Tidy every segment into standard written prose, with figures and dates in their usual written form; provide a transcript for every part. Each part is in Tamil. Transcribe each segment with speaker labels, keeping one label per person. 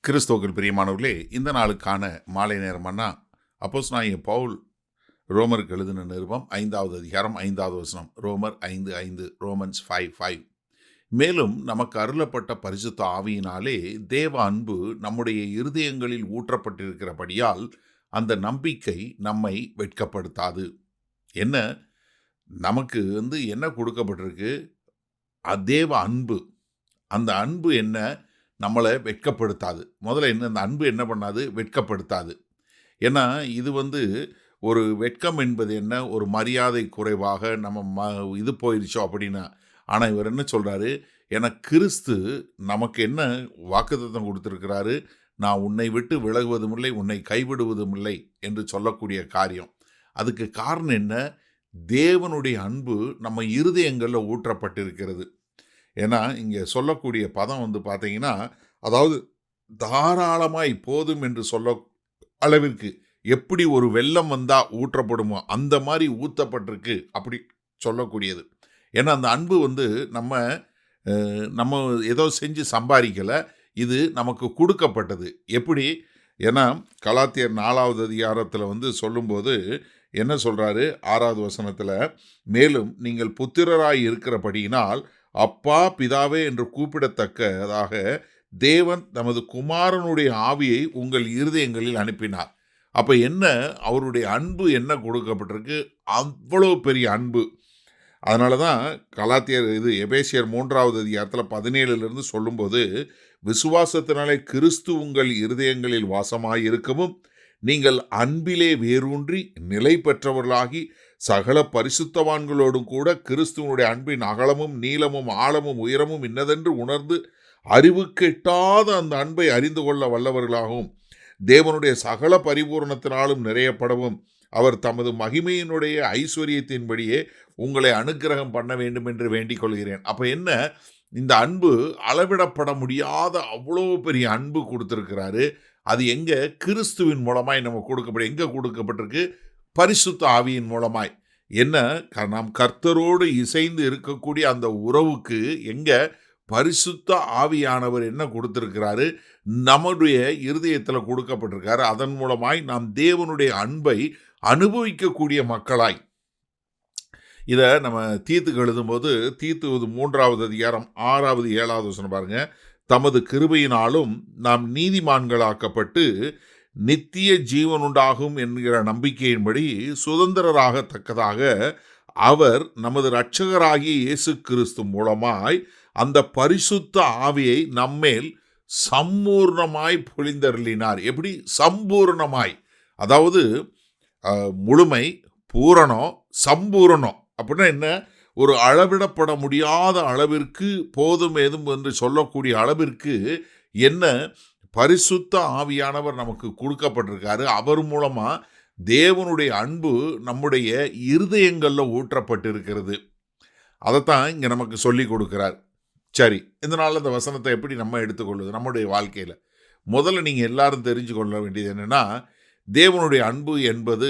Speaker 1: கிறிஸ்துவுக்குள் பிரியமானவர்களே, இந்த நாளுக்கான மாலை நேரம் அண்ணா அப்போஸ்தலனாகிய பவுல் ரோமருக்கு எழுதின நிருபம் 5வது அதிகாரம் 5வது வசனம். ரோமர் 5:5, ரோமன்ஸ் 5:5. மேலும் நமக்கு அருளப்பட்ட பரிசுத்த ஆவியினாலே தேவ அன்பு நம்முடைய இருதயங்களில் ஊற்றப்பட்டிருக்கிறபடியால் அந்த நம்பிக்கை நம்மை வெட்கப்படுத்தாது. என்ன நமக்கு என்ன கொடுக்கப்பட்டிருக்கு? தேவ அன்பு. அந்த அன்பு என்ன? நம்மளை வெட்கப்படுத்தாது. முதல்ல அந்த அன்பு என்ன பண்ணாது? வெட்கப்படுத்தாது. ஏன்னா இது ஒரு வெட்கம் என்பது என்ன? ஒரு மரியாதை குறைவாக நம்ம இது போயிடுச்சோ அப்படின்னா. ஆனால் இவர் என்ன சொல்கிறாரு? ஏன்னா கிறிஸ்து நமக்கு என்ன வாக்குத்தத்தம் கொடுத்துருக்கிறாரு? நான் உன்னை விட்டு விலகுவதும் இல்லை, உன்னை கைவிடுவதும் இல்லை என்று சொல்லக்கூடிய காரியம். அதுக்கு காரணம் என்ன? தேவனுடைய அன்பு நம்ம இருதயங்களில் ஊற்றப்பட்டிருக்கிறது. ஏன்னா இங்கே சொல்லக்கூடிய பதம் பார்த்தீங்கன்னா, அதாவது தாராளமாய் போதும் என்று சொல்ல அளவிற்கு எப்படி ஒரு வெள்ளம் வந்தால் ஊற்றப்படுமோ அந்த மாதிரி ஊற்றப்பட்டிருக்கு அப்படி சொல்லக்கூடியது. ஏன்னா அந்த அன்பு நம்ம நம்ம ஏதோ செஞ்சு சம்பாதிக்கலை, இது நமக்கு கொடுக்கப்பட்டது. எப்படி? ஏன்னா கலாத்தியர் 4வது அதிகாரத்தில் சொல்லும்போது என்ன சொல்கிறாரு? 6வது வசனத்தில், மேலும் நீங்கள் புத்திரராய் இருக்கிறபடியினால் அப்பா பிதாவே என்று கூப்பிடத்தக்கதாக தேவன் தமது குமாரனுடைய ஆவியை உங்கள் இருதயங்களில் அனுப்பினார். அப்போ என்ன? அவருடைய அன்பு என்ன கொடுக்கப்பட்டிருக்கு? அவ்வளோ பெரிய அன்பு. அதனால தான் கலாத்தியர் எபேசியர் 3வது அதிகாரத்தில் 17லிருந்து சொல்லும்போது, விசுவாசத்தினாலே கிறிஸ்து உங்கள் இருதயங்களில் வாசமாய் இருக்கவும் நீங்கள் அன்பிலே வேரூன்றி நிலை பெற்றவர்களாகி சகல பரிசுத்தவான்களோடும் கூட கிறிஸ்துவனுடைய அன்பின் அகலமும் நீளமும் ஆழமும் உயரமும் இன்னதென்று உணர்ந்து அறிவுக்கு எட்டாத அந்த அன்பை அறிந்து கொள்ள வல்லவர்களாகவும் தேவனுடைய சகல பரிபூரணத்தினாலும் நிறையப்படவும் அவர் தமது மகிமையினுடைய ஐஸ்வர்யத்தின்படியே உங்களை அனுக்கிரகம் பண்ண வேண்டும் என்று வேண்டிக் கொள்கிறேன். அப்போ என்ன? இந்த அன்பு அளவிடப்பட முடியாத அவ்வளோ பெரிய அன்பு கொடுத்துருக்கிறாரு. அது எங்கே? கிறிஸ்துவின் மூலமாய் நம்ம எங்கே கொடுக்கப்பட்டிருக்கு? பரிசுத்த ஆவியின் மூலமாய். என்ன? நாம் கர்த்தரோடு இசைந்து இருக்கக்கூடிய அந்த உறவுக்கு எங்கே பரிசுத்த ஆவியானவர் என்ன கொடுத்திருக்கிறாரு? நம்முடைய இருதயத்தில் கொடுக்கப்பட்டிருக்காரு. அதன் மூலமாய் நாம் தேவனுடைய அன்பை அனுபவிக்கக்கூடிய மக்களாய். இதை நம்ம தீத்துக்கு எழுதும்போது தீத்து 3வது அதிகாரம் 6வது 7வது வசனம் பாருங்க. தமது கிருபையினாலும் நாம் நீதிமான்களாக்கப்பட்டு நித்திய ஜீவன் உண்டாகும் என்கிற நம்பிக்கையின்படி சுதந்திரராகத்தக்கதாக அவர் நமது இரட்சகராகிய இயேசு கிறிஸ்து மூலமாய் அந்த பரிசுத்த ஆவியை நம்மேல் சம்பூர்ணமாய் பொழிந்தருளினார். எப்படி? சம்பூர்ணமாய், அதாவது முழுமை, பூரணம், சம்பூரணம் அப்படின்னா என்ன? ஒரு அளவிடப்பட முடியாத அளவிற்கு போதும் ஏதும் என்று சொல்லக்கூடிய அளவிற்கு என்ன பரிசுத்த ஆவியானவர் நமக்கு கொடுக்கப்பட்டிருக்காரு. அவர் மூலமாக தேவனுடைய அன்பு நம்முடைய இருதயங்களில் ஊற்றப்பட்டிருக்கிறது. அதைத்தான் இங்கே நமக்கு சொல்லி கொடுக்கிறார். சரி, இதனால் அந்த வசனத்தை எப்படி நம்ம எடுத்துக்கொள்வது நம்முடைய வாழ்க்கையில்? முதல்ல நீங்கள் எல்லாரும் தெரிஞ்சு கொள்ள வேண்டியது என்னென்னா, தேவனுடைய அன்பு என்பது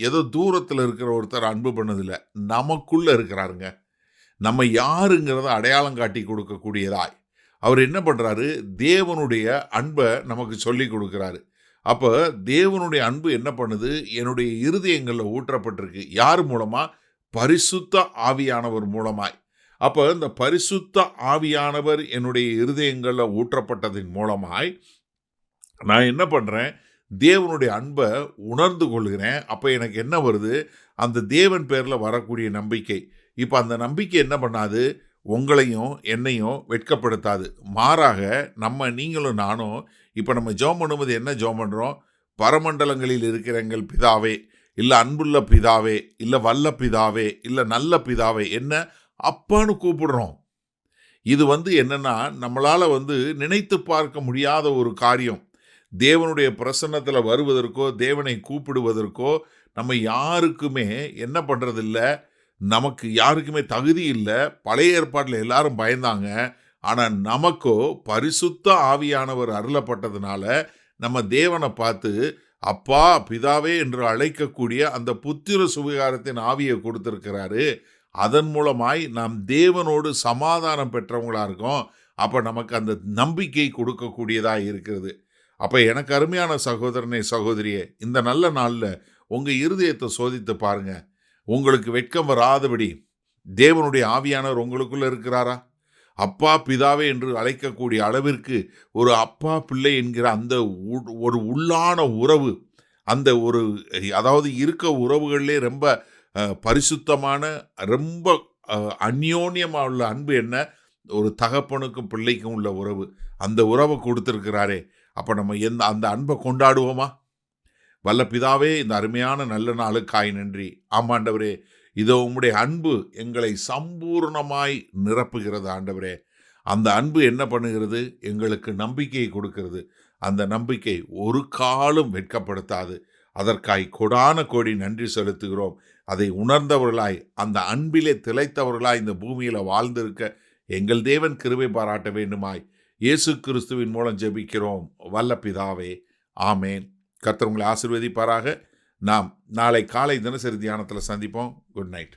Speaker 1: ஏதோ தூரத்தில் இருக்கிற ஒருத்தர் அன்பு பண்ணதில்லை, நமக்குள்ளே இருக்கிறாருங்க. நம்ம யாருங்கிறத அடையாளம் காட்டி கொடுக்கக்கூடியதாய் அவர் என்ன பண்ணுறாரு? தேவனுடைய அன்பை நமக்கு சொல்லி கொடுக்குறாரு. அப்போ தேவனுடைய அன்பு என்ன பண்ணுது? என்னுடைய இருதயங்களில் ஊற்றப்பட்டிருக்கு. யார் மூலமாக? பரிசுத்த ஆவியானவர் மூலமாய். அப்போ இந்த பரிசுத்த ஆவியானவர் என்னுடைய இருதயங்களில் ஊற்றப்பட்டதின் மூலமாய் நான் என்ன பண்ணுறேன்? தேவனுடைய அன்பை உணர்ந்து கொள்கிறேன். அப்போ எனக்கு என்ன வருது? அந்த தேவன் பேரில் வரக்கூடிய நம்பிக்கை. இப்போ அந்த நம்பிக்கை என்ன பண்ணாது? உங்களையும் என்னையும் வெட்கப்படுத்தாது. மாறாக நீங்களும் நானும் இப்போ நம்ம ஜெபம் பண்ணும்போது என்ன ஜெபம் பண்ணுறோம்? பரமண்டலங்களில் இருக்கிற எங்கள் பிதாவே, இல்லை அன்புள்ள பிதாவே, இல்லை வல்ல பிதாவே, இல்லை நல்ல பிதாவே, என்ன அப்பான்னு கூப்பிடுறோம். இது என்னென்னா நம்மளால் நினைத்து பார்க்க முடியாத ஒரு காரியம். தேவனுடைய பிரசன்னத்தில் வருவதற்கோ தேவனை கூப்பிடுவதற்கோ நம்ம யாருக்குமே என்ன பண்ணுறதில்ல, நமக்கு யாருக்குமே தகுதி இல்லை. பழைய ஏற்பாட்டில் எல்லாரும் பயந்தாங்க. ஆனால் நமக்கோ பரிசுத்த ஆவியானவர் அருளப்பட்டதுனால நம்ம தேவனை பார்த்து அப்பா பிதாவே என்று அழைக்கக்கூடிய அந்த புத்திர சுவிகாரத்தின் ஆவியை கொடுத்துருக்கிறாரு. அதன் மூலமாய் நாம் தேவனோடு சமாதானம் பெற்றவங்களாக இருக்கோம். அப்போ நமக்கு அந்த நம்பிக்கை கொடுக்கக்கூடியதாக இருக்கிறது. அப்போ எனக்கு அருமையான சகோதரனே சகோதரியே, இந்த நல்ல நாளில் உங்கள் இருதயத்தை சோதித்து பாருங்க. உங்களுக்கு வெட்கம் வராதபடி தேவனுடைய ஆவியானவர் உங்களுக்குள்ள இருக்கிறாரா? அப்பா பிதாவே என்று அழைக்கக்கூடிய அளவிற்கு ஒரு அப்பா பிள்ளை என்கிற அந்த ஒரு உள்ளான உறவு, அந்த ஒரு அதாவது இருக்க உறவுகளிலே ரொம்ப பரிசுத்தமான, ரொம்ப அந்யோன்யமாக உள்ள அன்பு என்ன? ஒரு தகப்பனுக்கும் பிள்ளைக்கும் உள்ள உறவு. அந்த உறவை கொடுத்துருக்கிறாரே, அப்போ நம்ம அந்த அன்பை கொண்டாடுவோமா? வல்ல பிதாவே, இந்த அருமையான நல்ல நாளுக்காய் நன்றி. ஆமாண்டவரே, இதோ உம்முடைய அன்பு எங்களை சம்பூர்ணமாய் நிரப்புகிறது ஆண்டவரே. அந்த அன்பு என்ன பண்ணுகிறது? எங்களுக்கு நம்பிக்கையை கொடுக்கிறது. அந்த நம்பிக்கை ஒரு காலும் வெட்கப்படுத்தாது. அதற்காய் கொடான கோடி நன்றி செலுத்துகிறோம். அதை உணர்ந்தவர்களாய், அந்த அன்பிலே திளைத்தவர்களாய் இந்த பூமியில் வாழ்ந்திருக்க எங்கள் தேவன் கிருபை பாராட்ட வேண்டுமாய் இயேசு கிறிஸ்துவின் மூலம் ஜெபிக்கிறோம் வல்ல பிதாவே, ஆமேன். கர்த்தர் உங்களை ஆசீர்வதிப்பாராக. நாம் நாளை காலை தினசரி தியானத்தில் சந்திப்போம். Good night.